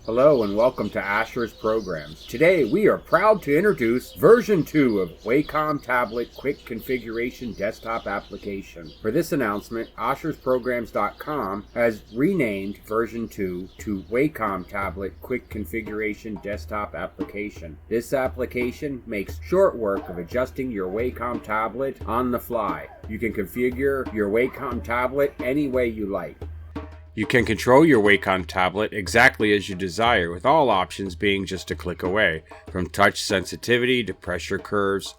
Hello and welcome to Asher's Programs. Today we are proud to introduce version 2 of Wacom Tablet Quick Configuration Desktop Application. For this announcement, AshersPrograms.com has renamed version 2 to Wacom Tablet Quick Configuration Desktop Application. This application makes short work of adjusting your Wacom tablet on the fly. You can configure your Wacom tablet any way you like. You can control your Wacom tablet exactly as you desire, with all options being just a click away, from touch sensitivity to pressure curves,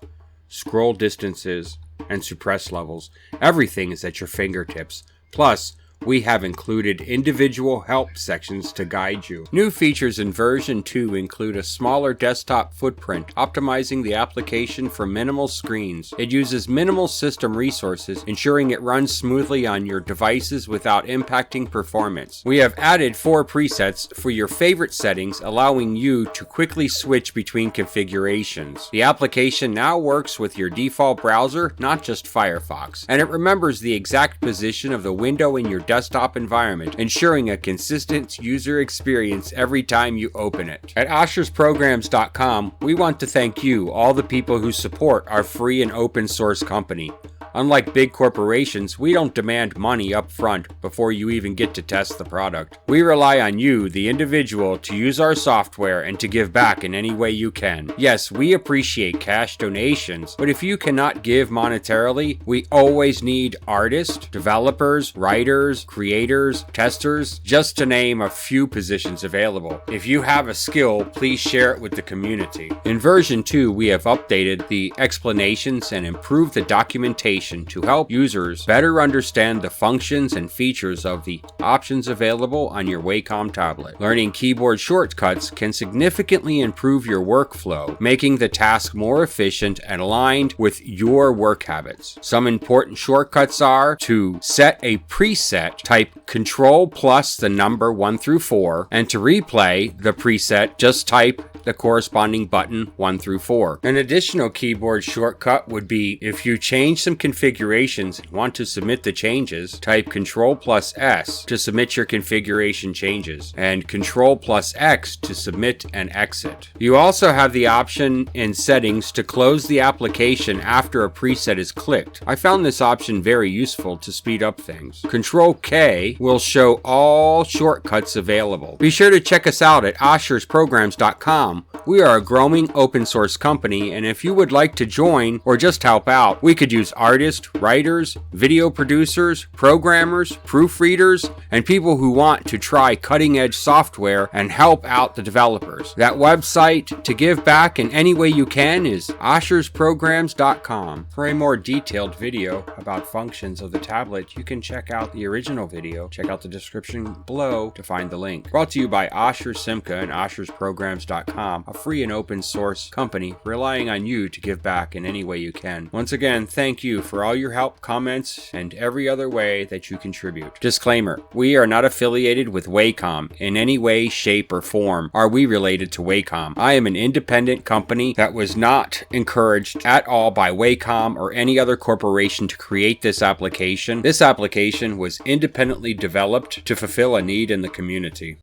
scroll distances, and suppress levels. Everything is at your fingertips. Plus, we have included individual help sections to guide you. New features in version 2 include a smaller desktop footprint, optimizing the application for minimal screens. It uses minimal system resources, ensuring it runs smoothly on your devices without impacting performance. We have added 4 presets for your favorite settings, allowing you to quickly switch between configurations. The application now works with your default browser, not just Firefox, and it remembers the exact position of the window in your desktop environment, ensuring a consistent user experience every time you open it. At AshersPrograms.com, we want to thank you, all the people who support our free and open source company. Unlike big corporations, we don't demand money up front before you even get to test the product. We rely on you, the individual, to use our software and to give back in any way you can. Yes, we appreciate cash donations, but if you cannot give monetarily, we always need artists, developers, writers, creators, testers, just to name a few positions available. If you have a skill, please share it with the community. In version 2, we have updated the explanations and improved the documentation to help users better understand the functions and features of the options available on your Wacom tablet. Learning keyboard shortcuts can significantly improve your workflow, making the task more efficient and aligned with your work habits. Some important shortcuts are to set a preset, type Control plus the number 1 through 4, and to replay the preset, just type the corresponding button 1 through 4. An additional keyboard shortcut would be if you change some configurations and want to submit the changes, type Control plus S to submit your configuration changes, and Control plus X to submit and exit. You also have the option in settings to close the application after a preset is clicked. I found this option very useful to speed up things. Control K will show all shortcuts available. Be sure to check us out at AshersPrograms.com. We are a growing open source company, and if you would like to join or just help out, we could use artists, writers, video producers, programmers, proofreaders, and people who want to try cutting-edge software and help out the developers. That website to give back in any way you can is AshersPrograms.com. For a more detailed video about functions of the tablet, you can check out the original video. Check out the description below to find the link. Brought to you by Asher Simca and AshersPrograms.com, a free and open source company relying on you to give back in any way you can. Once again, thank you for all your help, comments, and every other way that you contribute. Disclaimer: we are not affiliated with Wacom in any way, shape, or form. Are we related to Wacom? I am an independent company that was not encouraged at all by Wacom or any other corporation to create this application. This application was independently developed to fulfill a need in the community.